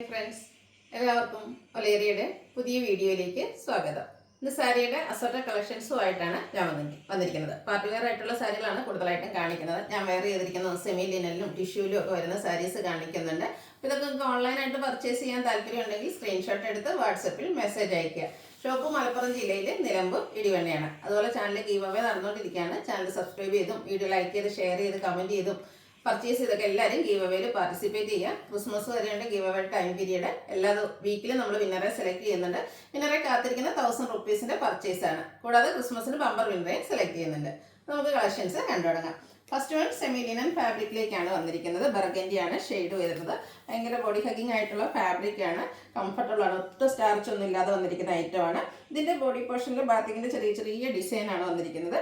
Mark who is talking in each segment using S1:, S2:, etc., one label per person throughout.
S1: Friends, എല്ലാവർക്കും ഒലേറിയുടെ പുതിയ വീഡിയോയിലേക്ക് സ്വാഗതം. ഇന്ന് സാരിയുടെ അസോർട്ടഡ് കളക്ഷൻസുമായിട്ടാണ് ഞാൻ വന്നിരിക്കുന്നത്. പാർട്ടി വെയർ ആയിട്ടുള്ള സാരികളാണ് കൂടുതലായിട്ടും കാണിക്കുന്നത്. ഞാൻ വെയർ ചെയ്തിരിക്കുന്നത് സെമി ലിനലിലും ടിഷ്യൂലും ഒക്കെ വരുന്ന സാരീസ് കാണിക്കുന്നുണ്ട്. ഇതൊക്കെ നിങ്ങൾക്ക് ഓൺലൈനായിട്ട് പർച്ചേസ് ചെയ്യാൻ താല്പര്യമുണ്ടെങ്കിൽ സ്ക്രീൻഷോട്ട് എടുത്ത് വാട്സപ്പിൽ മെസ്സേജ് അയയ്ക്കുക. ഷോപ്പ് മലപ്പുറം ജില്ലയിലെ നിലമ്പൂർ ഇടിവണ്ണയാണ്. അതുപോലെ ചാനൽ ഗീവ് അവേ നടന്നുകൊണ്ടിരിക്കുകയാണ്. ചാനൽ സബ്സ്ക്രൈബ് ചെയ്തും വീഡിയോ ലൈക്ക് ചെയ്ത് ഷെയർ ചെയ്ത് കമൻറ്റ് ചെയ്തും പർച്ചേസ് ചെയ്തൊക്കെ എല്ലാവരും ഗീവ് അവേയിൽ പാർട്ടിസിപ്പേറ്റ് ചെയ്യുക. ക്രിസ്മസ് വരെയുണ്ട് ഗീവ് അവേ ടൈം പീരീഡ്. എല്ലാ വീക്കിലും നമ്മൾ വിന്നറെ സെലക്ട് ചെയ്യുന്നുണ്ട്. വിന്നറെ കാത്തിരിക്കുന്ന 1000 റുപ്പീസിൻ്റെ പർച്ചേസാണ്. കൂടാതെ ക്രിസ്മസിന് ബമ്പർ വിന്നറെ സെലക്ട് ചെയ്യുന്നുണ്ട്. നമുക്ക് കളക്ഷൻസ് കണ്ടു തുടങ്ങാം. ഫസ്റ്റ് വൺ സെമി ലിനൻ ഫാബ്രിക്കിലേക്കാണ് വന്നിരിക്കുന്നത്. ബർഗൻഡിയാണ് ഷെയ്ഡ് വരുന്നത്. ഭയങ്കര ബോഡി ഹഗിങ് ആയിട്ടുള്ള ഫാബ്രിക്കാണ്. കംഫർട്ടബിൾ ആണ്. ഒട്ടും സ്റ്റാർച്ച് ഒന്നും ഇല്ലാതെ വന്നിരിക്കുന്ന ഐറ്റമാണ്. ഇതിൻ്റെ ബോഡി പോർഷനിൽ ബാത്തിക്കിൻ്റെ ചെറിയ ചെറിയ ഡിസൈനാണ് വന്നിരിക്കുന്നത്.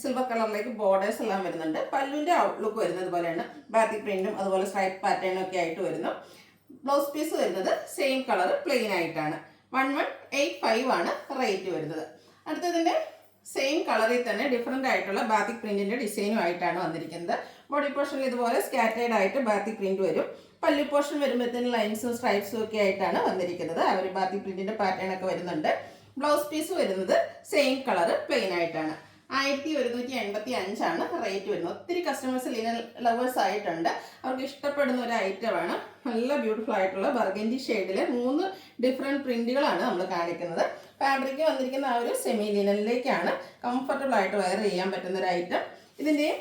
S1: സിൽവർ കളറിലേക്ക് ബോർഡേഴ്സ് എല്ലാം വരുന്നുണ്ട്. പല്ലുവിൻ്റെ ഔട്ട്ലുക്ക് വരുന്നത് പോലെയാണ്. ബാത്തിക് പ്രിൻറ്റും അതുപോലെ സ്ട്രൈപ്പ് പാറ്റേണും ഒക്കെ ആയിട്ട് വരുന്നു. ബ്ലൗസ് പീസ് വരുന്നത് സെയിം കളർ പ്ലെയിൻ ആയിട്ടാണ്. 1185 ആണ് റേറ്റ് വരുന്നത്. അടുത്തതിൻ്റെ സെയിം കളറിൽ തന്നെ ഡിഫറെൻ്റ് ആയിട്ടുള്ള ബാത്തിക് പ്രിൻറ്റിൻ്റെ ഡിസൈനും ആയിട്ടാണ് വന്നിരിക്കുന്നത്. ബോഡി പോർഷനിൽ ഇതുപോലെ സ്കാറ്റേഡ് ആയിട്ട് ബാത്തിക് പ്രിൻറ്റ് വരും. പല്ലു പോർഷൻ വരുമ്പോഴത്തേന് ലൈൻസും സ്ട്രൈപ്സും ഒക്കെ ആയിട്ടാണ് വന്നിരിക്കുന്നത്. ആ ഒരു ബാത്തിക് പ്രിൻറ്റിൻ്റെ പാറ്റേൺ ഒക്കെ വരുന്നുണ്ട്. ബ്ലൗസ് പീസ് വരുന്നത് സെയിം കളർ പ്ലെയിൻ ആയിട്ടാണ്. 1185 ആണ് റേറ്റ് വരുന്നത്. ഒത്തിരി കസ്റ്റമേഴ്സ് ലിനൻ ലവേഴ്സ് ആയിട്ടുണ്ട്. അവർക്ക് ഇഷ്ടപ്പെടുന്ന ഒരു ഐറ്റമാണ്. നല്ല ബ്യൂട്ടിഫുൾ ആയിട്ടുള്ള ബർഗൻഡി ഷെയ്ഡിലെ 3 ഡിഫറെൻറ്റ് പ്രിൻറ്റുകളാണ് നമ്മൾ കാണിക്കുന്നത്. ഫാബ്രിക് വന്നിരിക്കുന്ന ആ ഒരു സെമി ലിനനിലേക്കാണ്. കംഫർട്ടബിൾ ആയിട്ട് വെയർ ചെയ്യാൻ പറ്റുന്ന ഒരു ഐറ്റം. ഇതിൻ്റെയും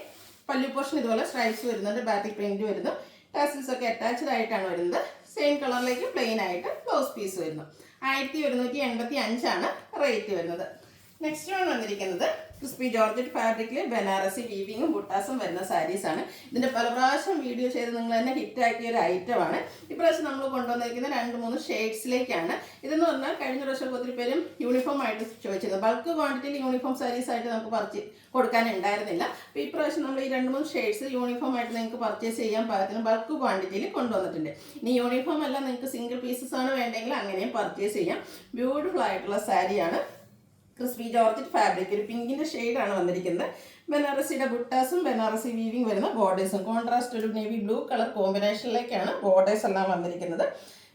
S1: പല്ലു പോർഷൻ ഇതുപോലെ സ്ട്രൈപ്സ് വരുന്നുണ്ട്. ബാത്തിക് പ്രിൻറ്റ് വരുന്നു. ടാസിൽസ് ഒക്കെ അറ്റാച്ച്ഡ് ആയിട്ടാണ് വരുന്നത്. സെയിം കളറിലേക്ക് പ്ലെയിൻ ആയിട്ട് ബ്ലൗസ് പീസ് വരുന്നു. 1185 ആണ് റേറ്റ് വരുന്നത്. നെക്സ്റ്റ് വൺ വന്നിരിക്കുന്നത് ക്രിസ്പി ജോർജറ്റ് ഫാബ്രിക്കിൽ ബനാറസി വീവിങ്ങും ബുട്ടാസും വരുന്ന സാരീസാണ്. ഇതിൻ്റെ പല പ്രാവശ്യം വീഡിയോ ചെയ്ത് നിങ്ങൾ തന്നെ ഹിറ്റാക്കിയ ഒരു ഐറ്റമാണ്. ഇപ്രാവശ്യം നമ്മൾ കൊണ്ടുവന്നിരിക്കുന്ന 2-3 ഷെയ്ഡ്സിലേക്കാണ്. ഇതെന്ന് പറഞ്ഞാൽ കഴിഞ്ഞ പ്രാവശ്യം ഒത്തിരി പേരും യൂണിഫോം ആയിട്ട് ചോദിച്ചിരുന്നത്. ബൾക്ക് ക്വാണ്ടിറ്റിയിൽ യൂണിഫോം സാരീസ് ആയിട്ട് നമുക്ക് കൊടുക്കാനുണ്ടായിരുന്നില്ല. അപ്പോൾ ഇപ്രാവശ്യം നമ്മൾ ഈ 2-3 ഷെയ്ഡ്സ് യൂണിഫോം ആയിട്ട് നിങ്ങൾക്ക് പർച്ചേസ് ചെയ്യാൻ പാകത്തിന് ബൾക്ക് ക്വാണ്ടിറ്റിയിൽ കൊണ്ടുവന്നിട്ടുണ്ട്. ഇനി യൂണിഫോം അല്ല, നിങ്ങൾക്ക് സിംഗിൾ പീസസ് ആണ് വേണ്ടെങ്കിൽ അങ്ങനെയും പർച്ചേസ് ചെയ്യാം. ബ്യൂട്ടിഫുൾ ആയിട്ടുള്ള സാരിയാണ്. ക്രിസ്പി ജോർജറ്റ് ഫാബ്രിക് ഒരു പിങ്കിൻ്റെ ഷെയ്ഡാണ് വന്നിരിക്കുന്നത്. ബനാറസിയുടെ ബുട്ടാസും ബനാറസി വീവിങ് വരുന്ന ബോർഡേഴ്സും കോൺട്രാസ്റ്റ് ഒരു നേവി ബ്ലൂ കളർ കോമ്പിനേഷനിലേക്കാണ് ബോർഡേഴ്സ് എല്ലാം വന്നിരിക്കുന്നത്.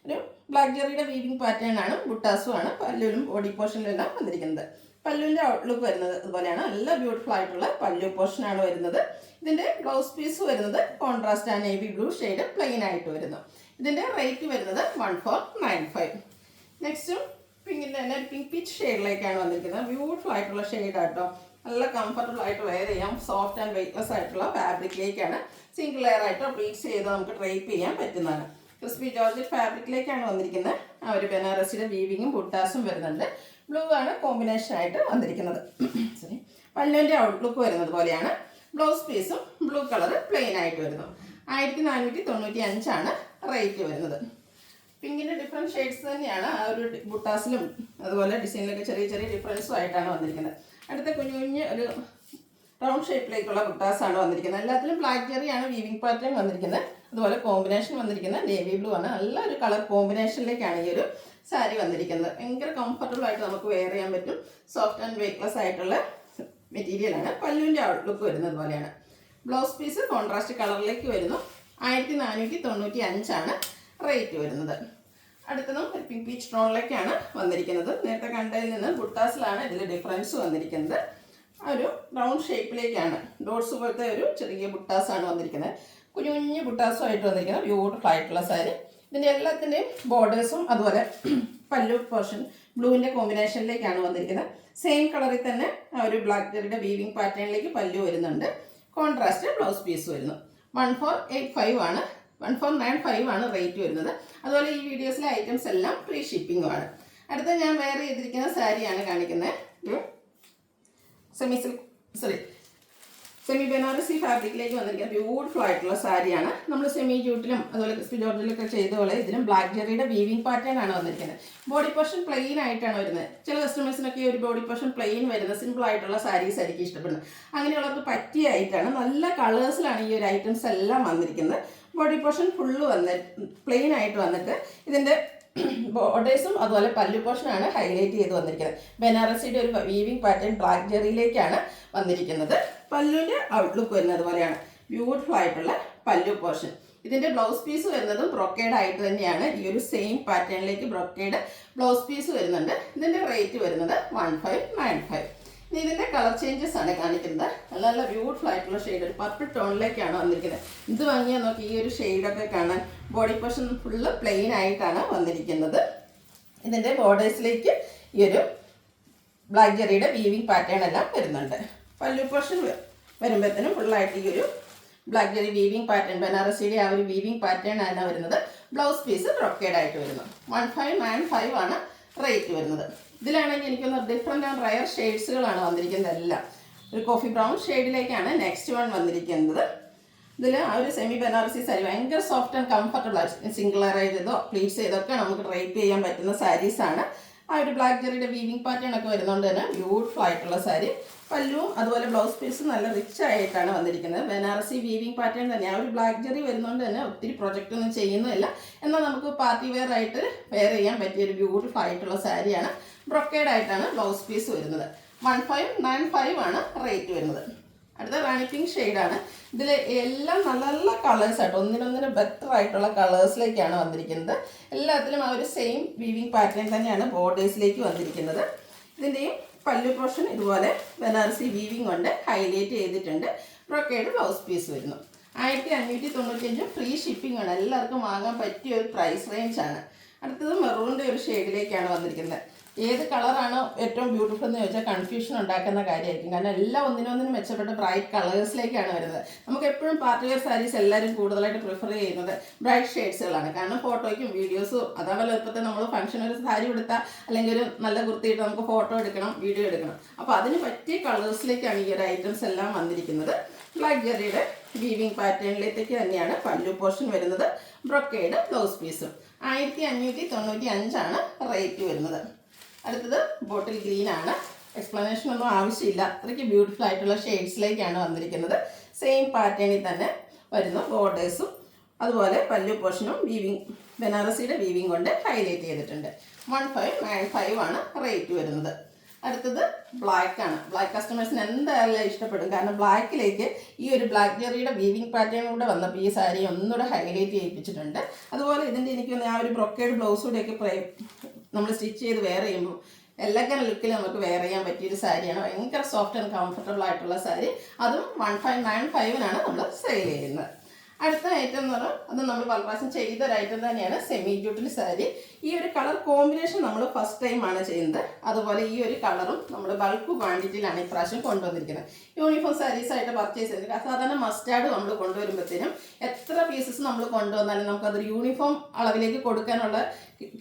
S1: ഒരു ബ്ലാക്ക് ജെറിയുടെ വീവിങ് പാറ്റേൺ ആണ്. ബുട്ടാസും ആണ് പല്ലുവിലും ബോഡി പോർഷനിലും എല്ലാം വന്നിരിക്കുന്നത്. പല്ലുവിൻ്റെ ഔട്ട്ലുക്ക് വരുന്നത് അതുപോലെയാണ്. നല്ല ബ്യൂട്ടിഫുൾ ആയിട്ടുള്ള പല്ലു പോർഷനാണ് വരുന്നത്. ഇതിൻ്റെ ബ്ലൗസ് പീസ് വരുന്നത് കോൺട്രാസ്റ്റ് ആ നേവി ബ്ലൂ ഷെയ്ഡ് പ്ലെയിൻ ആയിട്ട് വരുന്നു. ഇതിൻ്റെ റേറ്റ് വരുന്നത് 1495. നെക്സ്റ്റും പിങ്കിൻ്റെ തന്നെ പിങ്ക് പീച്ച് ഷെയ്ഡിലേക്കാണ് വന്നിരിക്കുന്നത്. ബ്യൂട്ടിഫുൾ ആയിട്ടുള്ള ഷെയ്ഡാട്ടോ. നല്ല കംഫർട്ടബിൾ ആയിട്ട് വെയർ ചെയ്യാം. സോഫ്റ്റ് ആൻഡ് വെയ്റ്റ്ലെസ് ആയിട്ടുള്ള ഫാബ്രിക്കിലേക്കാണ്. സിംഗിൾ ലെയർ ആയിട്ട് ബ്ലീച്ച് ചെയ്ത് നമുക്ക് ഡ്രൈപ്പ് ചെയ്യാൻ പറ്റുന്നതാണ്. ക്രിസ്പി ജോർജറ്റ് ഫാബ്രിക്കിലേക്കാണ് വന്നിരിക്കുന്നത്. ആ ഒരു ബനാറസിയുടെ വീവിങ്ങും ബുട്ടാസും വരുന്നുണ്ട്. ബ്ലൂ ആണ് കോമ്പിനേഷൻ ആയിട്ട് വന്നിരിക്കുന്നത്. സോറി, പല്ലുവിൻ്റെ ഔട്ട്ലുക്ക് വരുന്നത് പോലെയാണ്. ബ്ലൗസ് പീസും ബ്ലൂ കളർ പ്ലെയിൻ ആയിട്ട് വരുന്നു. 1495 ആണ് റേറ്റ് വരുന്നത്. പിങ്കിൻ്റെ ഡിഫറെൻറ്റ് ഷെയ്ഡ്സ് തന്നെയാണ്. ആ ഒരു ബുട്ടാസിലും അതുപോലെ ഡിസൈനിലൊക്കെ ചെറിയ ചെറിയ ഡിഫറൻസും ആയിട്ടാണ് വന്നിരിക്കുന്നത്. അടുത്ത കുഞ്ഞു കുഞ്ഞ് ഒരു റൗണ്ട് ഷേപ്പിലേക്കുള്ള ബുട്ടാസാണ് വന്നിരിക്കുന്നത്. എല്ലാത്തിലും ബ്ലാക്ക് ജെറിയാണ് വീവിങ് പാറ്റേൺ വന്നിരിക്കുന്നത്. അതുപോലെ കോമ്പിനേഷൻ വന്നിരിക്കുന്നത് നേവി ബ്ലൂ ആണ്. നല്ലൊരു കളർ കോമ്പിനേഷനിലേക്കാണ് ഈ ഒരു സാരി വന്നിരിക്കുന്നത്. ഭയങ്കര കംഫർട്ടബിൾ ആയിട്ട് നമുക്ക് വെയർ ചെയ്യാൻ പറ്റും. സോഫ്റ്റ് ആൻഡ് വെയ്റ്റ്ലെസ് ആയിട്ടുള്ള മെറ്റീരിയലാണ്. പല്ലുവിൻ്റെ ഔട്ട്ലുക്ക് വരുന്നത് പോലെയാണ്. ബ്ലൗസ് പീസ് കോൺട്രാസ്റ്റ് കളറിലേക്ക് വരുന്നു. 1495 ആണ് റേറ്റ് വരുന്നത്. അടുത്തതും പിങ്ക് പീച്ച് ടോണിലേക്കാണ് വന്നിരിക്കുന്നത്. നേരത്തെ കണ്ടതിൽ നിന്ന് ബുട്ടാസിലാണ് ഇതിൽ ഡിഫറൻസ് വന്നിരിക്കുന്നത്. ഒരു റൗണ്ട് ഷേപ്പിലേക്കാണ് ഡോട്ട്സ് പോലത്തെ ഒരു ചെറിയ ബുട്ടാസാണ് വന്നിരിക്കുന്നത്. കുഞ്ഞു കുഞ്ഞു ബുട്ടാസുമായിട്ട് വന്നിരിക്കുന്നത്. ബ്യൂട്ടിഫുൾ ആയിട്ടുള്ള സാരി. ഇതിൻ്റെ എല്ലാത്തിൻ്റെയും ബോർഡേഴ്സും അതുപോലെ പല്ലു പോർഷൻ ബ്ലൂവിൻ്റെ കോമ്പിനേഷനിലേക്കാണ് വന്നിരിക്കുന്നത്. സെയിം കളറിൽ തന്നെ ആ ഒരു ബ്ലാക്ക് ജെറിയുടെ വീവിങ് പാറ്റേണിലേക്ക് പല്ലു വരുന്നുണ്ട്. കോൺട്രാസ്റ്റ് ബ്ലൗസ് പീസ് വരുന്നു. 1485 ആണ് 1495 ആണ് റേറ്റ് വരുന്നത്. അതുപോലെ ഈ വീഡിയോസിലെ ഐറ്റംസ് എല്ലാം ഫ്രീ ഷിപ്പിംഗും ആണ്. അടുത്ത ഞാൻ വെയർ ചെയ്തിരിക്കുന്ന സാരിയാണ് കാണിക്കുന്നത്. സെമി ബനാറസി ഫാബ്രിക്കിലേക്ക് വന്നിരിക്കുന്ന ബ്യൂട്ടിഫുൾ ആയിട്ടുള്ള സാരിയാണ്. നമ്മൾ സെമി ജൂട്ടിലും അതുപോലെ ക്രിസ്പി ജോർജിലൊക്കെ ചെയ്ത പോലെ ഇതിലും ബ്ലാക്ക് ജെറിയുടെ വീവിങ് പാറ്റേൺ ആണ് വന്നിരിക്കുന്നത്. ബോഡി പോർഷൻ പ്ലെയിൻ ആയിട്ടാണ് വരുന്നത്. ചില കസ്റ്റമേഴ്സിനൊക്കെ ഒരു ബോഡി പോർഷൻ പ്ലെയിൻ വരുന്ന സിമ്പിൾ ആയിട്ടുള്ള സാരീസ് ആയിരിക്കും ഇഷ്ടപ്പെടുന്നത്. അങ്ങനെയുള്ളവർക്ക് പറ്റിയ ഐറ്റമാണ്. നല്ല കളേഴ്സിലാണ് ഈ ഒരു ഐറ്റംസ് എല്ലാം വന്നിരിക്കുന്നത്. ബോഡി പോർഷൻ ഫുള്ള് പ്ലെയിൻ ആയിട്ട് വന്നിട്ട് ഇതിൻ്റെ ബോർഡേഴ്സും അതുപോലെ പല്ലു പോർഷനാണ് ഹൈലൈറ്റ് ചെയ്ത് വന്നിരിക്കുന്നത്. ബനാറസിയുടെ ഒരു വീവിങ് പാറ്റേൺ ബ്ലാക്ക് ജെറിയിലേക്കാണ് വന്നിരിക്കുന്നത്. പല്ലുവിൻ്റെ ഔട്ട്ലുക്ക് വരുന്നത് പോലെയാണ്. ബ്യൂട്ടിഫുൾ ആയിട്ടുള്ള പല്ലു പോർഷൻ. ഇതിൻ്റെ ബ്ലൗസ് പീസ് വരുന്നതും ബ്രൊക്കേഡ് ആയിട്ട് തന്നെയാണ്. ഈ ഒരു സെയിം പാറ്റേണിലേക്ക് ബ്രൊക്കേഡ് ബ്ലൗസ് പീസ് വരുന്നുണ്ട്. ഇതിൻ്റെ റേറ്റ് വരുന്നത് 1595. ഇനി ഇതിൻ്റെ കളർ ചേഞ്ചസ് ആണ് കാണിക്കുന്നത്. നല്ല നല്ല ബ്യൂട്ടിഫുൾ ആയിട്ടുള്ള ഷെയ്ഡ്, ഒരു പർപ്പിൾ ടോണിലേക്കാണ് വന്നിരിക്കുന്നത്. ഇത് വാങ്ങിയാൽ നോക്കി ഈ ഒരു ഷെയ്ഡൊക്കെ കാണാൻ. ബോഡി പോർഷൻ ഫുള്ള് പ്ലെയിൻ ആയിട്ടാണ് വന്നിരിക്കുന്നത്. ഇതിൻ്റെ ബോർഡേഴ്സിലേക്ക് ഈ ഒരു ബ്ലാക്ക് ജെറിയുടെ വീവിങ് പാറ്റേൺ എല്ലാം വരുന്നുണ്ട്. പല്ലു പോർഷൻ വരുമ്പോഴത്തേനും ഫുള്ളായിട്ട് ഈ ഒരു ബ്ലാക്ക് ജെറി വീവിങ് പാറ്റേൺ, ബനാറസിയുടെ ആ ഒരു വീവിങ് പാറ്റേൺ ആണ് വരുന്നത്. ബ്ലൗസ് പീസ് ബ്രൊക്കേഡ് ആയിട്ട് വരുന്നു. 1595 ആണ് റേറ്റ് വരുന്നത്. ഇതിലാണെങ്കിൽ എനിക്കൊന്ന് ഡിഫറെൻ്റ് ആൻഡ് റയർ ഷെയ്ഡ്സുകളാണ് വന്നിരിക്കുന്നത്. എല്ലാം ഒരു കോഫി ബ്രൗൺ ഷെയ്ഡിലേക്കാണ് നെക്സ്റ്റ് വൺ വന്നിരിക്കുന്നത്. ഇതിൽ ആ ഒരു സെമി ബനാറസി സാരി ഭയങ്കര സോഫ്റ്റ് ആൻഡ് കംഫർട്ടബിൾ ആയിട്ട് സിംഗിൾ ചെയ്തോ പ്ലീറ്റ്സ് ചെയ്തൊക്കെ നമുക്ക് ഡ്രൈപ്പ് ചെയ്യാൻ പറ്റുന്ന സാരീസാണ്. ആ ഒരു ബ്ലാക്ക് ജെറിയുടെ വീവിങ് പാറ്റേൺ ഒക്കെ വരുന്നതുകൊണ്ട് തന്നെ ബ്യൂട്ടിഫുൾ ആയിട്ടുള്ള സാരി. പല്ലുവും അതുപോലെ ബ്ലൗസ് പീസും നല്ല റിച്ച് ആയിട്ടാണ് വന്നിരിക്കുന്നത്. ബനാറസി വീവിങ് പാറ്റേൺ തന്നെ. ആ ഒരു ബ്ലാക്ക് ജെറി വരുന്നതുകൊണ്ട് തന്നെ ഒത്തിരി പ്രൊജക്റ്റ് ഒന്നും ചെയ്യുന്നില്ല. എന്നാൽ നമുക്ക് പാർട്ടി വെയർ ആയിട്ട് വെയർ ചെയ്യാൻ പറ്റിയ ഒരു ബ്യൂട്ടിഫുൾ ആയിട്ടുള്ള സാരിയാണ്. ബ്രൊക്കേഡ് ആയിട്ടാണ് ബ്ലൗസ് പീസ് വരുന്നത്. 1595 ആണ് റേറ്റ് വരുന്നത്. അടുത്ത റാണി പിങ്ക് ഷെയ്ഡാണ്. ഇതിൽ എല്ലാം നല്ല നല്ല കളേഴ്സ് ആയിട്ട് ഒന്നിനൊന്നിന് ബെറ്റർ ആയിട്ടുള്ള കളേഴ്സിലേക്കാണ് വന്നിരിക്കുന്നത്. എല്ലാത്തിലും ആ ഒരു സെയിം വീവിങ് പാറ്റേൺ തന്നെയാണ് ബോർഡേഴ്സിലേക്ക് വന്നിരിക്കുന്നത്. ഇതിൻ്റെയും പല്ലു പോർഷൻ ഇതുപോലെ ബനാറസി വീവിങ് കൊണ്ട് ഹൈലൈറ്റ് ചെയ്തിട്ടുണ്ട്. ബ്രൊക്കേഡ് ബ്ലൗസ് പീസ് വരുന്നു. 1595 ഫ്രീ ഷിപ്പിംഗ് ആണ്. എല്ലാവർക്കും വാങ്ങാൻ പറ്റിയ ഒരു പ്രൈസ് റേഞ്ചാണ്. അടുത്തത് മെറൂണിൻ്റെ ഒരു ഷെയ്ഡിലേക്കാണ് വന്നിരിക്കുന്നത്. ഏത് കളറാണോ ഏറ്റവും ബ്യൂട്ടിഫുൾ എന്ന് ചോദിച്ചാൽ കൺഫ്യൂഷൻ ഉണ്ടാക്കുന്ന കാര്യമായിരിക്കും. കാരണം എല്ലാം ഒന്നിനൊന്നിനും മെച്ചപ്പെട്ട ബ്രൈറ്റ് കളേഴ്സിലേക്കാണ് വരുന്നത്. നമുക്ക് എപ്പോഴും പാർട്ടി വെയർ സാരീസ് എല്ലാവരും കൂടുതലായിട്ട് പ്രിഫർ ചെയ്യുന്നത് ബ്രൈറ്റ് ഷെയ്ഡ്സുകളാണ്. കാരണം ഫോട്ടോയ്ക്കും വീഡിയോസും അതാണല്ലോ ഇപ്പോഴത്തെ നമ്മൾ ഫംഗ്ഷൻ ഒരു സാരി എടുത്താൽ അല്ലെങ്കിൽ ഒരു നല്ല കുർത്തിയിട്ട് നമുക്ക് ഫോട്ടോ എടുക്കണം, വീഡിയോ എടുക്കണം. അപ്പോൾ അതിന് പറ്റിയ കളേഴ്സിലേക്കാണ് ഈ ഒരു ഐറ്റംസ് എല്ലാം വന്നിരിക്കുന്നത്. ബ്ലാക്ക് ജെറിയുടെ വീവിങ് പാറ്റേണിലേക്ക് തന്നെയാണ് പല്ലു പോർഷൻ വരുന്നത്. ബ്രൊക്കേഡ് ബ്ലൗസ് പീസും. 1595 ആണ് റേറ്റ് വരുന്നത്. അടുത്തത് ബോട്ടിൽ ഗ്രീൻ ആണ്. എക്സ്പ്ലനേഷൻ ഒന്നും ആവശ്യമില്ല, അത്രയ്ക്ക് ബ്യൂട്ടിഫുൾ ആയിട്ടുള്ള ഷെയ്ഡ്സിലേക്കാണ് വന്നിരിക്കുന്നത്. സെയിം പാറ്റേണിൽ തന്നെ വരുന്ന ബോർഡേഴ്സും അതുപോലെ പല്ലു പോർഷനും വീവിങ് ബനാറസിയുടെ വീവിങ് കൊണ്ട് ഹൈലൈറ്റ് ചെയ്തിട്ടുണ്ട്. 1595 ആണ് റേറ്റ് വരുന്നത്. അടുത്തത് ബ്ലാക്ക് ആണ്. ബ്ലാക്ക് കസ്റ്റമേഴ്സിന് എന്തായാലും ഇഷ്ടപ്പെടും. കാരണം ബ്ലാക്കിലേക്ക് ഈ ഒരു ബ്ലാക്ക് ജെറിയുടെ വീവിങ് പാറ്റേൺ കൂടെ വന്നപ്പോൾ ഈ സാരി ഒന്നുകൂടെ ഹൈലൈറ്റ് ചെയ്യിപ്പിച്ചിട്ടുണ്ട്. അതുപോലെ ഇതിൻ്റെ എനിക്ക് ആ ഒരു ബ്രൊക്കേഡ് ബ്ലൗസൂടെയൊക്കെ നമ്മൾ സ്റ്റിച്ച് ചെയ്ത് വെയർ ചെയ്യുമ്പോൾ എല്ലാം ലുക്കിൽ നമുക്ക് വെയർ ചെയ്യാൻ പറ്റിയൊരു സാരിയാണ്. ഭയങ്കര സോഫ്റ്റ് ആൻഡ് കംഫർട്ടബിൾ ആയിട്ടുള്ള സാരി. അതും 1595 നമ്മൾ സെയിൽ ചെയ്യുന്നത്. അടുത്ത ഐറ്റം എന്ന് പറഞ്ഞാൽ അത് നമ്മൾ പല പ്രാവശ്യം ചെയ്തൊരു ഐറ്റം തന്നെയാണ് സെമി ജൂട്ടിൽ സാരി. ഈ ഒരു കളർ കോമ്പിനേഷൻ നമ്മൾ ഫസ്റ്റ് ടൈമാണ് ചെയ്യുന്നത്. അതുപോലെ ഈ ഒരു കളറും നമ്മൾ ബൾക്ക് ക്വാണ്ടിറ്റിയിലാണ് ഇപ്രാവശ്യം കൊണ്ടുവന്നിരിക്കുന്നത്. യൂണിഫോം സാരീസായിട്ട് പർച്ചേസ് ചെയ്തിട്ട് സാധാരണ മസ്റ്റാർഡ് നമ്മൾ കൊണ്ടുവരുമ്പോഴത്തേനും എത്ര പീസസ് നമ്മൾ കൊണ്ടുവന്നാലും നമുക്കതൊരു യൂണിഫോം അളവിലേക്ക് കൊടുക്കാനുള്ള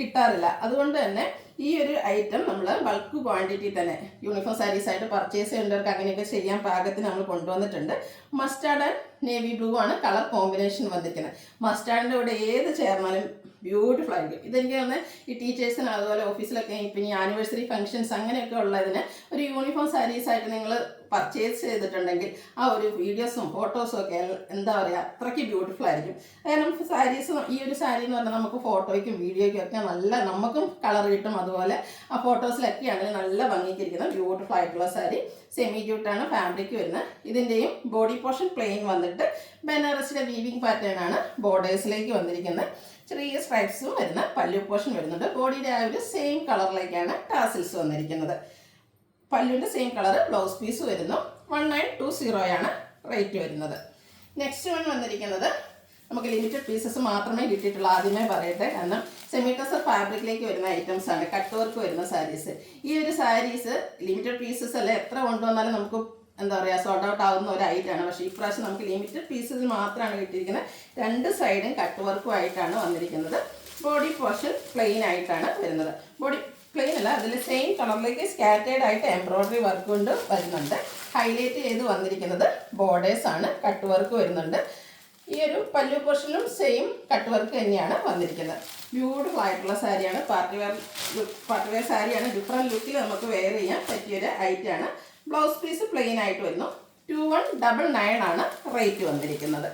S1: കിട്ടാറില്ല. അതുകൊണ്ട് തന്നെ ഈ ഒരു ഐറ്റം നമ്മൾ ബൾക്ക് ക്വാണ്ടിറ്റി തന്നെ യൂണിഫോം സാരീസായിട്ട് പർച്ചേസ് ചെയ്യേണ്ടവർക്ക് അങ്ങനെയൊക്കെ ചെയ്യാൻ പാകത്തിന് നമ്മൾ കൊണ്ടുവന്നിട്ടുണ്ട്. മസ്റ്റാർഡ് ആൻഡ് നേവി ബ്ലൂ ആണ് കളർ കോമ്പിനേഷൻ വന്നിരിക്കുന്നത്. മസ്റ്റാർഡിൻ്റെ കൂടെ ഏത് ചേർന്നാലും ബ്യൂട്ടിഫുൾ ആയിരിക്കും. ഇതെനിക്ക് തന്നെ ഈ ടീച്ചേഴ്സിന് അതുപോലെ ഓഫീസിലൊക്കെ ഇപ്പം ഈ ആനിവേഴ്സറി ഫംഗ്ഷൻസ് അങ്ങനെയൊക്കെ ഉള്ളതിന് ഒരു യൂണിഫോം സാരീസായിട്ട് നിങ്ങൾ പർച്ചേസ് ചെയ്തിട്ടുണ്ടെങ്കിൽ ആ ഒരു വീഡിയോസും ഫോട്ടോസും ഒക്കെ എന്താ പറയുക അത്രയ്ക്ക് ബ്യൂട്ടിഫുൾ ആയിരിക്കും. കാരണം സാരീസ് ഈ ഒരു സാരി എന്ന് പറഞ്ഞാൽ നമുക്ക് ഫോട്ടോയ്ക്കും വീഡിയോയ്ക്കും ഒക്കെ നല്ല നമുക്കും കളർ കിട്ടും. അതുപോലെ ആ ഫോട്ടോസിലൊക്കെയാണ് നല്ല ഭംഗിക്കിരിക്കുന്ന ബ്യൂട്ടിഫുൾ ആയിട്ടുള്ള സാരി. സെമി ജൂട്ടാണ് ഫാബ്രിക് വരുന്നത്. ഇതിൻ്റെയും ബോഡി പോർഷൻ പ്ലെയിൻ വന്നിട്ട് ബനാറസിയുടെ വീവിങ് പാറ്റേൺ ആണ് ബോർഡേഴ്സിലേക്ക് വന്നിരിക്കുന്നത്. ചെറിയ സ്ട്രൈപ്സും വരുന്ന പല്ലു പോർഷൻ വരുന്നുണ്ട്. ബോഡിയുടെ ആ ഒരു സെയിം കളറിലേക്കാണ് ടാസിൽസ് വന്നിരിക്കുന്നത്. പല്ലുവിൻ്റെ സെയിം കളർ ബ്ലൗസ് പീസ് വരുന്നു. 1920 ആണ് റേറ്റ് വരുന്നത്. നെക്സ്റ്റ് വൺ വന്നിരിക്കുന്നത് നമുക്ക് ലിമിറ്റഡ് പീസസ് മാത്രമേ കിട്ടിയിട്ടുള്ളൂ. ആദ്യമേ പറയട്ടെ, കാരണം സെമി ടസർ ഫാബ്രിക്കിലേക്ക് വരുന്ന ഐറ്റംസ് ആണ്, കട്ട് വർക്ക് വരുന്ന സാരീസ്. ഈ ഒരു സാരീസ് ലിമിറ്റഡ് പീസസ് അല്ല, എത്ര കൊണ്ടുവന്നാലും നമുക്ക് എന്താ പറയുക സോൾഡ് ഔട്ട് ആവുന്ന ഒരു ഐറ്റമാണ്. പക്ഷേ ഇപ്രാവശ്യം നമുക്ക് ലിമിറ്റഡ് പീസസ് മാത്രമാണ് കിട്ടിയിരിക്കുന്നത്. രണ്ട് സൈഡും കട്ട് വർക്കും ആയിട്ടാണ് വന്നിരിക്കുന്നത്. ബോഡി പോർഷൻ പ്ലെയിൻ ആയിട്ടാണ് വരുന്നത്. ബോഡി പ്ലെയിൻ അല്ല, അതിൽ സെയിം കളറിലേക്ക് സ്കാറ്റേഡ് ആയിട്ട് എംബ്രോയ്ഡറി വർക്ക് കൊണ്ട് വരുന്നുണ്ട്. ഹൈലൈറ്റ് ചെയ്ത് വന്നിരിക്കുന്നത് ബോർഡേഴ്സ് ആണ്. കട്ട് വർക്ക് വരുന്നുണ്ട്. ഈ ഒരു പല്ലു പോർഷനും സെയിം കട്ട് വർക്ക് തന്നെയാണ് വന്നിരിക്കുന്നത്. ബ്യൂട്ടിഫുൾ ആയിട്ടുള്ള സാരിയാണ്. പാർട്ടി വെയർ സാരിയാണ്. ഡിഫറെൻറ്റ് ലുക്കിൽ നമുക്ക് വെയർ ചെയ്യാൻ പറ്റിയൊരു ഐറ്റമാണ്. ബ്ലൗസ് പീസ് പ്ലെയിൻ ആയിട്ട് വരുന്നു. 2199 ആണ് റേറ്റ് വന്നിരിക്കുന്നത്.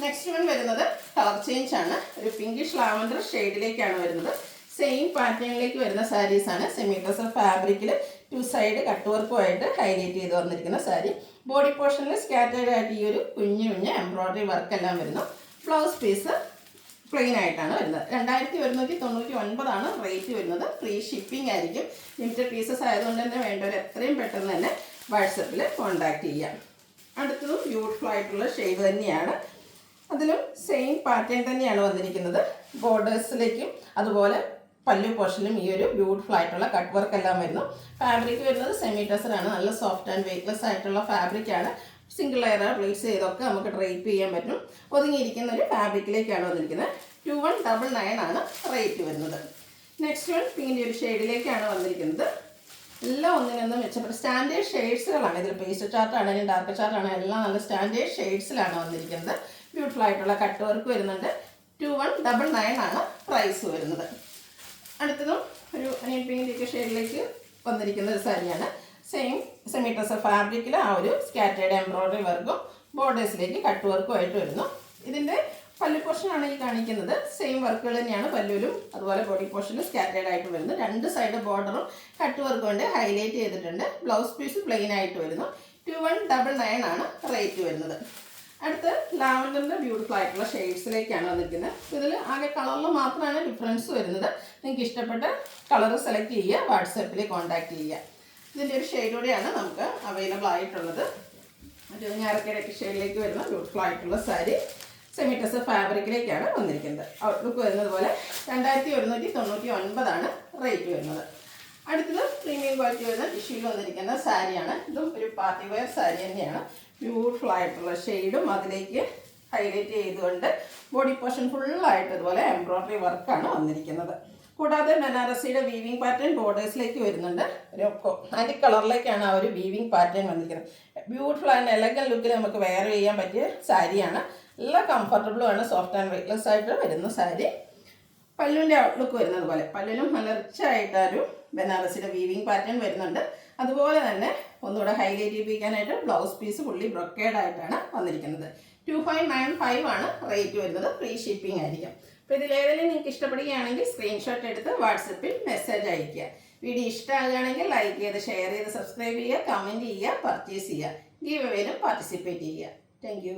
S1: നെക്സ്റ്റ് വൺ വരുന്നത് കളർ ചേഞ്ച് ആണ്. ഒരു പിങ്കിഷ് ലാവൻഡർ ഷെയ്ഡിലേക്കാണ് വരുന്നത്. സെയിം പാറ്റേണിലേക്ക് വരുന്ന സാരീസാണ്. സെമി ടസർ ഫാബ്രിക്കിൽ 2 സൈഡ് കട്ട് വർക്കുമായിട്ട് ഹൈലൈറ്റ് ചെയ്ത് വന്നിരിക്കുന്ന സാരി. ബോഡി പോർഷനിൽ സ്കാറ്റേഡ് ആയിട്ട് ഈ ഒരു കുഞ്ഞു എംബ്രോയ്ഡറി വർക്കെല്ലാം വരുന്നു. ബ്ലൗസ് പീസ് പ്ലെയിൻ ആയിട്ടാണ് വരുന്നത്. 2199 റേറ്റ് വരുന്നത്. ഫ്രീ ഷിപ്പിംഗ് ആയിരിക്കും. ലിമിറ്റഡ് പീസസ് ആയതുകൊണ്ട് തന്നെ വേണ്ടവർ എത്രയും പെട്ടെന്ന് തന്നെ വാട്സപ്പിൽ കോൺടാക്റ്റ് ചെയ്യാം. അടുത്തതും ബ്യൂട്ടിഫുൾ ആയിട്ടുള്ള ഷെയ്ഡ് തന്നെയാണ്. അതിലും സെയിം പാറ്റേൺ തന്നെയാണ് വന്നിരിക്കുന്നത്. ബോർഡേഴ്സിലേക്കും അതുപോലെ പല്ലു പോർഷനിലും ഈ ഒരു ബ്യൂട്ടിഫുൾ ആയിട്ടുള്ള കട്ട് വർക്ക് എല്ലാം വരുന്നു. ഫാബ്രിക് വരുന്നത് സെമി ടെസറാണ്. നല്ല സോഫ്റ്റ് ആൻഡ് വെയ്റ്റ്ലെസ് ആയിട്ടുള്ള ഫാബ്രിക്കാണ്. സിംഗിൾ ലെയർ പ്ലേറ്റ്സ് ചെയ്തൊക്കെ നമുക്ക് ഡ്രേപ്പ് ചെയ്യാൻ പറ്റും. ഒതുങ്ങിയിരിക്കുന്ന ഒരു ഫാബ്രിക്കിലേക്കാണ് വന്നിരിക്കുന്നത്. 2199 ആണ് റേറ്റ് വരുന്നത്. നെക്സ്റ്റ് വൺ പിങ്കിൻ്റെ ഒരു ഷെയ്ഡിലേക്കാണ് വന്നിരിക്കുന്നത്. എല്ലാം ഒന്നിനൊന്നും മെച്ചപ്പെട്ട സ്റ്റാൻഡേർഡ് ഷെയ്ഡ്സുകളാണ്. ഇതിൽ പേസ്റ്റ് ചാർട്ട് ആണെങ്കിലും ഡാർക്ക് ചാർട്ട് ആണെങ്കിലും എല്ലാം നല്ല സ്റ്റാൻഡേർഡ് ഷെയ്ഡ്സിലാണ് വന്നിരിക്കുന്നത്. ബ്യൂട്ടിഫുൾ ആയിട്ടുള്ള കട്ട് വർക്ക് വരുന്നുണ്ട്. 2199 ആണ് പ്രൈസ് വരുന്നത്. അടുത്തതും ഒരു അനിയൻ പിങ്കിൻ്റെ ഷെയ്ഡിലേക്ക് വന്നിരിക്കുന്ന ഒരു സാരിയാണ്. സെമി ടെസർ ഫാബ്രിക്കിൽ ആ ഒരു സ്കാറ്റേഡ് എംബ്രോയ്ഡറി വർക്കും ബോർഡേഴ്സിലേക്ക് കട്ട് വർക്കും ആയിട്ട് വരുന്നു. ഇതിൻ്റെ പല്ലു പോർഷനാണ് ഈ കാണിക്കുന്നത്. സെയിം വർക്കുകൾ തന്നെയാണ് പല്ലുവിലും അതുപോലെ ബോഡി പോർഷനിലും സ്കാറ്റേഡ് ആയിട്ട് വരുന്നത്. രണ്ട് സൈഡ് ബോർഡറും കട്ട് വർക്കും കൊണ്ട് ഹൈലൈറ്റ് ചെയ്തിട്ടുണ്ട്. ബ്ലൗസ് പീസ് പ്ലെയിൻ ആയിട്ട് വരുന്നു. 2199 ആണ് റേറ്റ് വരുന്നത്. അടുത്ത് ലാവൻഡറിൻ്റെ ബ്യൂട്ടിഫുൾ ആയിട്ടുള്ള ഷെയ്ഡ്സിലേക്കാണ് വന്നിരിക്കുന്നത്. ഇതിൽ ആകെ കളറിൽ മാത്രമാണ് ഡിഫറൻസ് വരുന്നത്. നിങ്ങൾക്ക് ഇഷ്ടപ്പെട്ട കളർ സെലക്ട് ചെയ്യുക, വാട്സാപ്പിൽ കോൺടാക്റ്റ് ചെയ്യുക. ഇതിൻ്റെ ഒരു ഷെയ്ഡോടെയാണ് നമുക്ക് അവൈലബിൾ ആയിട്ടുള്ളത്. ഒരു ഞാറക്കടയൊക്കെ ഷെയ്ഡിലേക്ക് വരുന്ന ബ്യൂട്ടിഫുൾ ആയിട്ടുള്ള സാരി സെമി ടെസർ ഫാബ്രിക്കിലേക്കാണ് വന്നിരിക്കുന്നത്. ഔട്ട്ലുക്ക് വരുന്നത് പോലെ 2199 ആണ് റേറ്റ് വരുന്നത്. അടുത്തത് പ്രീമിയം ക്വാളിറ്റി വരുന്ന ടിഷ്യൂയിൽ വന്നിരിക്കുന്ന സാരിയാണ്. ഇതും ഒരു പാർട്ടി വെയർ സാരി തന്നെയാണ്. ബ്യൂട്ടിഫുൾ ആയിട്ടുള്ള ഷെയ്ഡും അതിലേക്ക് ഹൈലൈറ്റ് ചെയ്തുകൊണ്ട് ബോഡി പോർഷൻ ഫുള്ളായിട്ട് ഇതുപോലെ എംബ്രോയ്ഡറി വർക്കാണ് വന്നിരിക്കുന്നത്. കൂടാതെ ബനാറസിയുടെ വീവിങ് പാറ്റേൺ ബോർഡേഴ്സിലേക്ക് വരുന്നുണ്ട്. ഒരു ആൻറ്റി കളറിലേക്കാണ് ആ ഒരു വീവിങ് പാറ്റേൺ വന്നിരിക്കുന്നത്. ബ്യൂട്ടിഫുൾ ആൻഡ് എലഗൻ ലുക്കിൽ നമുക്ക് വെയർ ചെയ്യാൻ പറ്റിയ സാരിയാണ്. നല്ല കംഫർട്ടബിളും ആണ്. സോഫ്റ്റ് ആൻഡ് വെയ്റ്റ്ലെസ് ആയിട്ട് വരുന്ന സാരി. പല്ലുവിൻ്റെ ഔട്ട്ലുക്ക് വരുന്നത് പോലെ പല്ലിലും നല്ല റിച്ച് ആയിട്ടൊരു ബനാറസിയുടെ വീവിങ് പാറ്റേൺ വരുന്നുണ്ട്. അതുപോലെ തന്നെ ഒന്നുകൂടെ ഹൈലൈറ്റ് ചെയ്യിപ്പിക്കാനായിട്ട് ബ്ലൗസ് പീസ് ഫുള്ളി ബ്രൊക്കേഡ് ആയിട്ടാണ് വന്നിരിക്കുന്നത്. 2595 ആണ് റേറ്റ് വരുന്നത്. ഫ്രീ ഷിപ്പിംഗ് ആയിരിക്കും. അപ്പോൾ ഇതിലേതെങ്കിലും നിങ്ങൾക്ക് ഇഷ്ടപ്പെടുകയാണെങ്കിൽ സ്ക്രീൻഷോട്ട് എടുത്ത് വാട്സപ്പിൽ മെസ്സേജ് അയയ്ക്കുക. വീഡിയോ ഇഷ്ടമാകുകയാണെങ്കിൽ ലൈക്ക് ചെയ്ത് ഷെയർ ചെയ്ത് സബ്സ്ക്രൈബ് ചെയ്യുക, കമൻറ്റ് ചെയ്യുക, പർച്ചേസ് ചെയ്യുക. ഗീവ് അവേയിലും പാർട്ടിസിപ്പേറ്റ് ചെയ്യുക. Thank you.